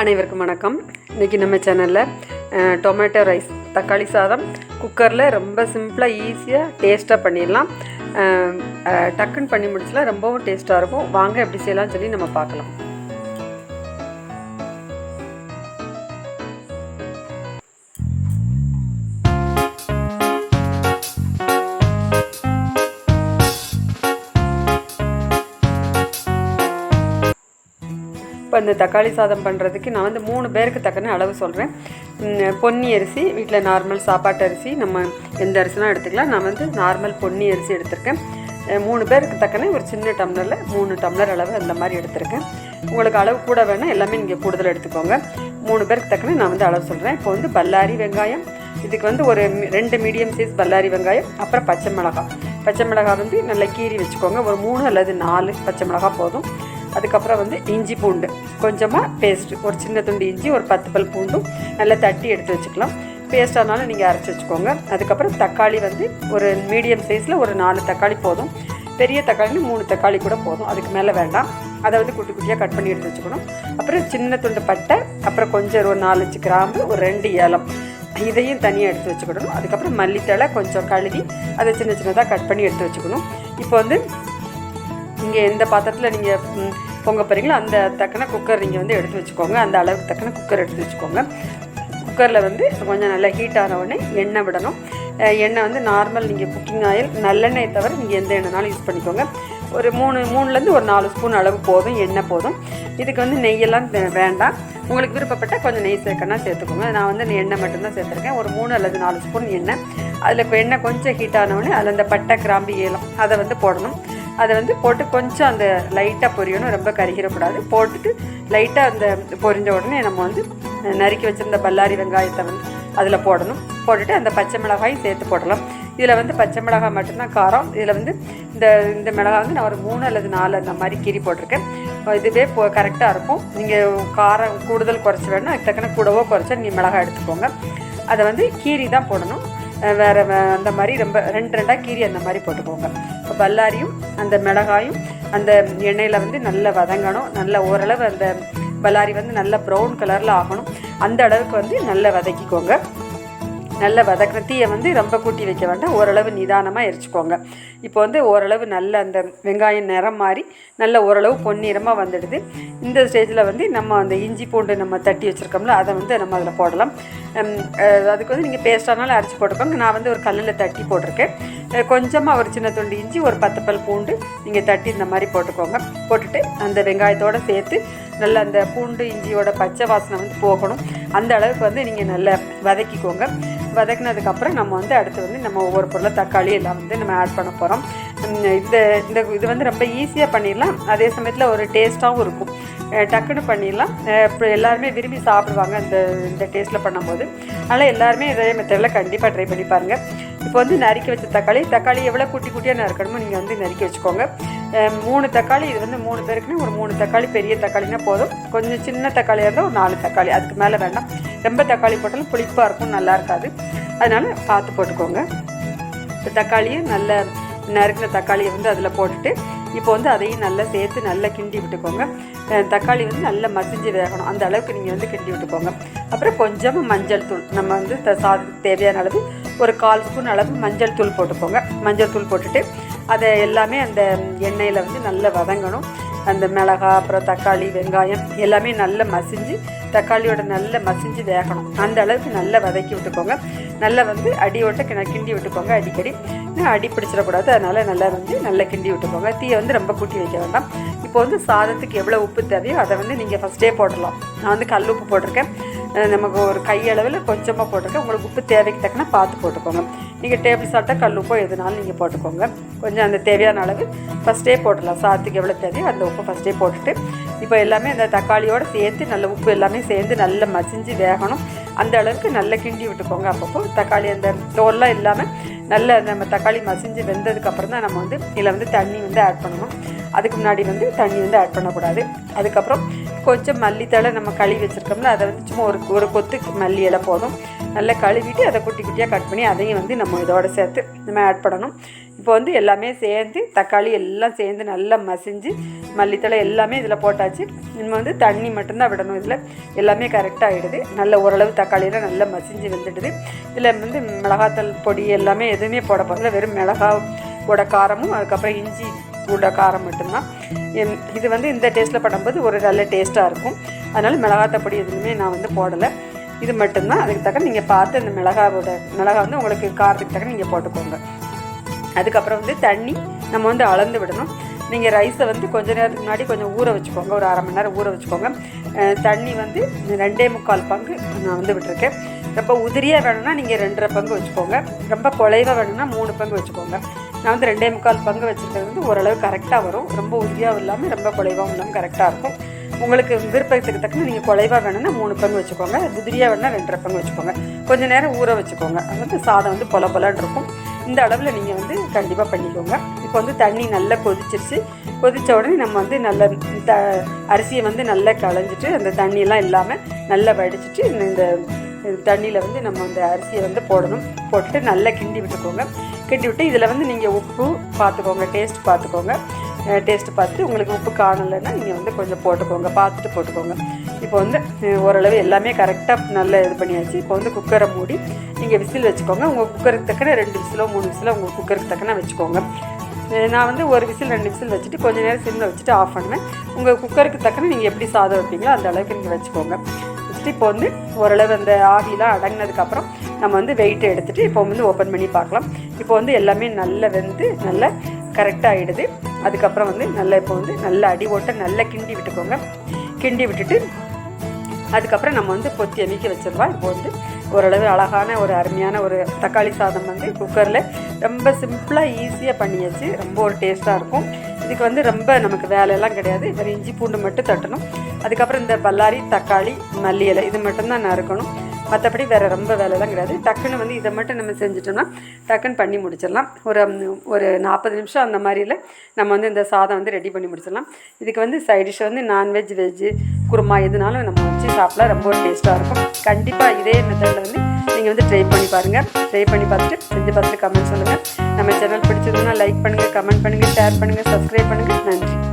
அனைவருக்கும் வணக்கம். இன்றைக்கி நம்ம சேனலில் டொமேட்டோ ரைஸ் தக்காளி சாதம் குக்கரில் ரொம்ப சிம்பிளாக ஈஸியாக டேஸ்ட்டாக பண்ணிடலாம். டக்குன்னு பண்ணி முடிச்சலாம், ரொம்பவும் டேஸ்ட்டாக இருக்கும். வாங்க எப்படி செய்யலாம்னு சொல்லி நம்ம பார்க்கலாம். இப்போ இந்த தக்காளி சாதம் பண்ணுறதுக்கு நான் வந்து 3 பேருக்கு தக்கன அளவு சொல்கிறேன். பொன்னி அரிசி, வீட்டில் நார்மல் சாப்பாட்டு அரிசி, நம்ம எந்த அரிசிலாம் எடுத்துக்கலாம். நான் வந்து நார்மல் பொன்னி அரிசி எடுத்திருக்கேன். 3 பேருக்கு தக்கன ஒரு சின்ன டம்ளரில் 3 டம்ளர் அளவு அந்த மாதிரி எடுத்திருக்கேன். உங்களுக்கு அளவு கூட வேணால் எல்லாமே நீங்கள் கூடுதல் எடுத்துக்கோங்க. 3 பேருக்கு தக்கன நான் வந்து அளவு சொல்கிறேன். இப்போ வந்து பல்லாரி வெங்காயம், இதுக்கு வந்து ஒரு 2 மீடியம் சைஸ் பல்லாரி வெங்காயம், அப்புறம் பச்சை மிளகாய் வந்து நல்லா கீறி வச்சுக்கோங்க. ஒரு 3 அல்லது 4 பச்சை மிளகாய் போதும். அதுக்கப்புறம் வந்து இஞ்சி பூண்டு கொஞ்சமாக பேஸ்ட்டு, ஒரு சின்ன துண்டு இஞ்சி, ஒரு 10 பல் பூண்டும் நல்லா தட்டி எடுத்து வச்சுக்கலாம். பேஸ்ட்டானாலும் நீங்கள் அரைச்சி வச்சுக்கோங்க. அதுக்கப்புறம் தக்காளி வந்து ஒரு மீடியம் சைஸில் ஒரு 4 தக்காளி போதும். பெரிய தக்காளின்னு 3 தக்காளி கூட போதும், அதுக்கு மேலே வேண்டாம். அதை வந்து குட்டி குட்டியாக கட் பண்ணி எடுத்து வச்சுக்கணும். அப்புறம் சின்ன துண்டு பட்டை, அப்புறம் கொஞ்சம் ஒரு 4 கிராம்பு, ஒரு 2 ஏலம், இதையும் தனியாக எடுத்து வச்சுக்கணும். அதுக்கப்புறம் மல்லித்தழை கொஞ்சம் கழுவி அதை சின்ன சின்னதாக கட் பண்ணி எடுத்து வச்சுக்கணும். இப்போ வந்து நீங்கள் எந்த பாத்திரத்தில் நீங்கள் பொங்க போகிறீங்களோ அந்த தக்கன குக்கர் நீங்கள் வந்து எடுத்து வச்சுக்கோங்க. அந்த அளவுக்கு தக்கன குக்கர் எடுத்து வச்சுக்கோங்க. குக்கரில் வந்து கொஞ்சம் நல்லா ஹீட் ஆன உடனே எண்ணெய் விடணும். எண்ணெய் வந்து நார்மல் நீங்கள் குக்கிங் ஆயில், நல்லெண்ணெயை தவிர நீங்கள் எந்த எண்ணெய்னாலும் யூஸ் பண்ணிக்கோங்க. ஒரு 3லேருந்து ஒரு 4 ஸ்பூன் அளவு போதும், எண்ணெய் போதும். இதுக்கு வந்து நெய்யெல்லாம் வேண்டாம். உங்களுக்கு விருப்பப்பட்டால் கொஞ்சம் நெய் சேர்க்கணும்னா சேர்த்துக்கோங்க. நான் வந்து எண்ணெய் மட்டும்தான் சேர்த்துருக்கேன். ஒரு 3 அல்லது 4 ஸ்பூன் எண்ணெய். அதில் எண்ணெய் கொஞ்சம் ஹீட் ஆனவுடனே அதில் அந்த பட்டை கிராம்பு ஏலம் அதை வந்து போடணும். அதை வந்து போட்டு கொஞ்சம் அந்த லைட்டாக பொரியணும், ரொம்ப கருகிடக்கூடாது. போட்டுட்டு லைட்டாக அந்த பொரிஞ்ச உடனே நம்ம வந்து நறுக்கி வச்சுருந்த பல்லாரி வெங்காயத்தை வந்து அதில் போடணும். போட்டுட்டு அந்த பச்சை மிளகாயும் சேர்த்து போடலாம். இதில் வந்து பச்சை மிளகாய் மட்டும்தான் காரம். இதில் வந்து இந்த மிளகாய் வந்து நான் ஒரு 3 அல்லது 4 அந்த மாதிரி கீரி போட்டிருக்கேன். இதுவே கரெக்டாக இருக்கும். நீங்கள் காரம் கூடுதல் குறைச்சி வேணும்னா அதுக்கு தக்கன கூடவோ குறைச்சா நீங்கள் மிளகாய் எடுத்துக்கோங்க. அதை வந்து கீரி தான் போடணும். வேறு அந்த மாதிரி ரொம்ப 2 கீரி அந்த மாதிரி போட்டுக்கோங்க. இப்போ பல்லாரியும் அந்த மிளகாயும் அந்த எண்ணெயில் வந்து நல்லா வதங்கணும். நல்ல ஓரளவு அந்த பல்லாரி வந்து நல்ல ப்ரௌன் கலரில் ஆகணும். அந்த அளவுக்கு வந்து நல்லா வதக்கிக்கோங்க. நல்ல வதக்கின தீயை வந்து ரொம்ப கூட்டி வைக்க வேண்டாம், ஓரளவு நிதானமாக எரிச்சிக்கோங்க. இப்போ வந்து ஓரளவு நல்ல அந்த வெங்காயம் நிறம் மாறி நல்ல ஓரளவு பொன்னிறமாக வந்துடுது. இந்த ஸ்டேஜில் வந்து நம்ம அந்த இஞ்சி பூண்டு நம்ம தட்டி வச்சுருக்கோம்ல அதை வந்து நம்ம அதில் போடலாம். அதுக்கு வந்து நீங்கள் பேஸ்ட்டானாலும் அரைச்சி போட்டுக்கோங்க. நான் வந்து ஒரு கல்லில் தட்டி போட்டிருக்கேன். கொஞ்சமாக ஒரு சின்ன துண்டு இஞ்சி, ஒரு 10 பல் பூண்டு நீங்கள் தட்டி இந்த மாதிரி போட்டுக்கோங்க. போட்டுட்டு அந்த வெங்காயத்தோடு சேர்த்து நல்லா அந்த பூண்டு இஞ்சியோட பச்சை வாசனை வந்து போகணும். அந்த அளவுக்கு வந்து நீங்கள் நல்லா வதக்கிக்கோங்க. வதக்கினதுக்கப்புறம் நம்ம வந்து அடுத்து வந்து நம்ம ஒவ்வொரு பொருளும் தக்காளி எல்லாம் வந்து நம்ம ஆட் பண்ண போகிறோம். இது வந்து ரொம்ப ஈஸியாக பண்ணிடலாம். அதே சமயத்தில் ஒரு டேஸ்ட்டாகவும் இருக்கும். டக்குன்னு பண்ணிடலாம். இப்போ எல்லாருமே விரும்பி சாப்பிடுவாங்க இந்த டேஸ்ட்டில் பண்ணும்போது. அதனால் எல்லாருமே இதே மெத்தடில் கண்டிப்பாக ட்ரை பண்ணி பாருங்கள். இப்போ வந்து நறுக்கி வச்ச தக்காளி எவ்வளோ குட்டி குட்டியாக நறுக்கணுமோ நீங்கள் வந்து நறுக்கி வச்சுக்கோங்க. 3 தக்காளி, இது வந்து 3 பேருக்குன்னு ஒரு 3 தக்காளி, பெரிய தக்காளினா போதும். கொஞ்சம் சின்ன தக்காளியாக இருந்தால் ஒரு 4 தக்காளி, அதுக்கு மேலே வேண்டாம். ரொம்ப தக்காளி போட்டாலும் புளிப்பாக இருக்கும், நல்லா இருக்காது. அதனால் பார்த்து போட்டுக்கோங்க. இப்போ தக்காளியும் நல்ல நறுக்கின தக்காளியை வந்து அதில் போட்டுட்டு இப்போ வந்து அதையும் நல்லா சேர்த்து நல்லா கிண்டி விட்டுக்கோங்க. தக்காளி வந்து நல்லா மசிஞ்சு வேகணும், அந்த அளவுக்கு நீங்கள் வந்து கிண்டி விட்டுக்கோங்க. அப்புறம் கொஞ்சமாக மஞ்சள் தூள், நம்ம வந்து சாதத்துக்கு தேவையான அளவு ஒரு 1/4 ஸ்பூன் அளவு மஞ்சள் தூள் போட்டுக்கோங்க. மஞ்சள் தூள் போட்டுட்டு அதை எல்லாமே அந்த எண்ணெயில் வந்து நல்லா வதங்கணும். அந்த மிளகாய், அப்புறம் தக்காளி, வெங்காயம் எல்லாமே நல்லா மசிஞ்சு தக்காளியோட நல்லா மசிஞ்சு வேகணும். அந்த அளவுக்கு நல்லா வதக்கி விட்டுக்கோங்க. நல்லா வந்து அடியோட்ட கிண்டி விட்டுக்கோங்க. அடிக்கடி அடி பிடிச்சிடக்கூடாது, அதனால் நல்லா வந்து நல்லா கிண்டி விட்டுக்கோங்க. தீயை வந்து ரொம்ப கூட்டி வைக்க வேண்டாம். இப்போ வந்து சாதத்துக்கு எவ்வளோ உப்பு தேவையோ அதை வந்து நீங்கள் ஃபஸ்ட்டே போடலாம். நான் வந்து கல் உப்பு போட்டிருக்கேன். நமக்கு ஒரு கையளவில் கொஞ்சமாக போட்டிருக்கேன். உங்களுக்கு உப்பு தேவைக்கு தக்கன பார்த்து போட்டுக்கோங்க. நீங்கள் டேபிள் சால்ட்டாக கல் உப்போ எதுனாலும் நீங்கள் போட்டுக்கோங்க. கொஞ்சம் அந்த தேவையான அளவு ஃபஸ்ட்டே போடலாம். சாதத்துக்கு எவ்வளோ தேவையோ அந்த உப்பு ஃபஸ்ட்டே போட்டுட்டு இப்போ எல்லாமே அந்த தக்காளியோடு சேர்த்து நல்ல உப்பு எல்லாமே சேர்ந்து நல்லா மசிஞ்சு வேகணும். அந்த அளவுக்கு நல்லா கிண்டி விட்டுக்கோங்க. அப்பப்போ தக்காளி அந்த தோல்லாம் இல்லாமல் நல்ல நம்ம தக்காளி மசிஞ்சு வெந்ததுக்கப்புறம் தான் நம்ம வந்து இதில் வந்து தண்ணி வந்து ஆட் பண்ணணும். அதுக்கு முன்னாடி வந்து தண்ணி வந்து ஆட் பண்ணக்கூடாது. அதுக்கப்புறம் கொஞ்சம் மல்லித்தழை நம்ம கழுவி வச்சுருக்கோம்ல அதை வந்து சும்மா ஒரு கொத்து மல்லி இலை போதும். நல்லா கழுவிட்டு அதை குட்டி குட்டியாக கட் பண்ணி அதையும் வந்து நம்ம இதோட சேர்த்து நம்ம ஆட் பண்ணணும். இப்போ வந்து எல்லாமே சேர்ந்து தக்காளி எல்லாம் சேர்ந்து நல்லா மசிஞ்சு மல்லித்தழை எல்லாமே இதில் போட்டாச்சு. நம்ம வந்து தண்ணி மட்டும்தான் விடணும். இதில் எல்லாமே கரெக்டாக ஆகிடுது. நல்ல ஓரளவு தக்காளியெல்லாம் நல்லா மசிஞ்சு வந்துடுது. இதில் வந்து மிளகாத்தூள் பொடி எல்லாமே எதுவுமே போட போகிறதில்ல. வெறும் மிளகாவோட காரமும் அதுக்கப்புறம் இஞ்சி கூட காரம் மட்டும்தான். இது வந்து இந்த டேஸ்ட்டில் பண்ணும்போது ஒரு நல்ல டேஸ்ட்டாக இருக்கும். அதனால் மிளகாத்தூள் பொடி எதுவுமே நான் வந்து போடலை. இது மட்டும்தான். அதுக்கு தக்க நீங்கள் பார்த்து அந்த மிளகாய் வந்து உங்களுக்கு காரத்துக்கு தக்க நீங்கள் போட்டுக்கோங்க. அதுக்கப்புறம் வந்து தண்ணி நம்ம வந்து அளந்து விடணும். நீங்கள் ரைஸை வந்து கொஞ்ச நேரத்துக்கு முன்னாடி கொஞ்சம் ஊற வச்சுக்கோங்க. ஒரு 1/2 மணி நேரம் ஊற வச்சுக்கோங்க. தண்ணி வந்து 2.25 பங்கு நான் வந்து விட்டுருக்கேன். ரொம்ப உதிரியாக வேணும்னா நீங்கள் 2.5 பங்கு வச்சுக்கோங்க. ரொம்ப குலைவாக வேணும்னா 3 பங்கு வச்சுக்கோங்க. நான் வந்து 2.25 பங்கு வச்சுருக்கிறது வந்து ஓரளவு கரெக்டாக வரும். ரொம்ப உதிரியாகவும் இல்லாமல் ரொம்ப குலைவாகவும் இல்லாமல் கரெக்டாக இருக்கும். உங்களுக்கு விருப்பத்துக்கு தக்கன நீங்கள் குலைவாக வேணும்னா 3 பங்கு வச்சுக்கோங்க. உதிரியாக வேணும்னா 2.5 பங்கு வச்சுக்கோங்க. கொஞ்சம் நேரம் ஊற வச்சுக்கோங்க. அது வந்து சாதம் வந்து பொலன்னு இருக்கும். இந்த அளவில் நீங்கள் வந்து கண்டிப்பாக பண்ணிக்கோங்க. இப்போ வந்து தண்ணி நல்லா கொதிச்சிருச்சு. கொதித்த உடனே நம்ம வந்து நல்ல அரிசியை வந்து நல்லா களைஞ்சிட்டு அந்த தண்ணியெல்லாம் இல்லாமல் நல்லா வடிச்சிட்டு இந்த தண்ணியில் வந்து நம்ம அந்த அரிசியை வந்து போட்டுட்டு நல்லா கிண்டி விட்டுக்கோங்க. கிண்டி விட்டு இதில் வந்து நீங்கள் உப்பு பார்த்துக்கோங்க, டேஸ்ட் பார்த்துக்கோங்க. டேஸ்ட்டு பார்த்துட்டு உங்களுக்கு உப்பு காணலைன்னா நீங்கள் வந்து கொஞ்சம் பார்த்துட்டு போட்டுக்கோங்க. இப்போ வந்து ஓரளவு எல்லாமே கரெக்டாக நல்லா இது பண்ணியாச்சு. இப்போ வந்து குக்கரை மூடி நீங்கள் விசில் வச்சுக்கோங்க. உங்கள் குக்கருக்கு தக்கன 2 விசிலோ 3 விசிலோ உங்கள் குக்கருக்கு தக்கன வச்சுக்கோங்க. நான் வந்து 1 விசில் 2 விசில் வச்சுட்டு கொஞ்சம் நேரம் சிம்மில் வச்சுட்டு ஆஃப் பண்ணுவேன். உங்கள் குக்கருக்கு தக்கன நீங்கள் எப்படி சாதம் வைப்பீங்களோ அந்த அளவுக்கு நீங்கள் வச்சுக்கோங்க. வச்சுட்டு இப்போ வந்து ஓரளவு அந்த ஆவிலாம் அடங்கினதுக்கப்புறம் நம்ம வந்து வெயிட்டை எடுத்துகிட்டு இப்போ வந்து ஓப்பன் பண்ணி பார்க்கலாம். இப்போ வந்து எல்லாமே நல்லா வெந்து நல்லா கரெக்டாக ஆகிடுது. அதுக்கப்புறம் வந்து நல்லா இப்போ வந்து நல்லா அடி ஓட்ட நல்லா கிண்டி விட்டுக்கோங்க. கிண்டி விட்டுட்டு அதுக்கப்புறம் நம்ம வந்து பொத்தி அமைக்க வச்சிடலாம். இப்போ வந்து ஓரளவு அழகான ஒரு அருமையான ஒரு தக்காளி சாதம் வந்து குக்கரில் ரொம்ப சிம்பிளாக ஈஸியாக பண்ணியாச்சு. ரொம்ப ஒரு டேஸ்ட்டாக இருக்கும். இதுக்கு வந்து ரொம்ப நமக்கு வேலையெல்லாம் கிடையாது. வெறும் இஞ்சி பூண்டு மட்டும் தட்டணும். அதுக்கப்புறம் இந்த பல்லாரி தக்காளி மல்லி இலை இது மட்டும்தான் நறுக்கணும். மற்றபடி வேறு ரொம்ப வேலையெல்லாம் கிடையாது. டக்குன்னு வந்து இதை மட்டும் நம்ம செஞ்சிட்டோம்னா டக்குன்னு பண்ணி முடிச்சிடலாம். ஒரு 40 நிமிஷம் அந்த மாதிரியில் நம்ம வந்து இந்த சாதம் வந்து ரெடி பண்ணி முடிச்சிடலாம். இதுக்கு வந்து சைட் டிஷ் வந்து நான்வெஜ் வெஜ்ஜு குருமா எதுனாலும் நம்ம வச்சு சாப்பிடலாம். ரொம்ப ஒரு டேஸ்ட்டாக இருக்கும். கண்டிப்பாக இதே மெத்தடில் வந்து நீங்கள் வந்து ட்ரை பண்ணி பாருங்கள். ட்ரை பண்ணி பார்த்துட்டு செஞ்சு பார்த்துட்டு கமெண்ட் சொல்லுங்கள். நம்ம சேனல் பிடிச்சதுன்னா லைக் பண்ணுங்கள், கமெண்ட் பண்ணுங்கள், ஷேர் பண்ணுங்கள், சப்ஸ்கிரைப் பண்ணுங்கள். நன்றி.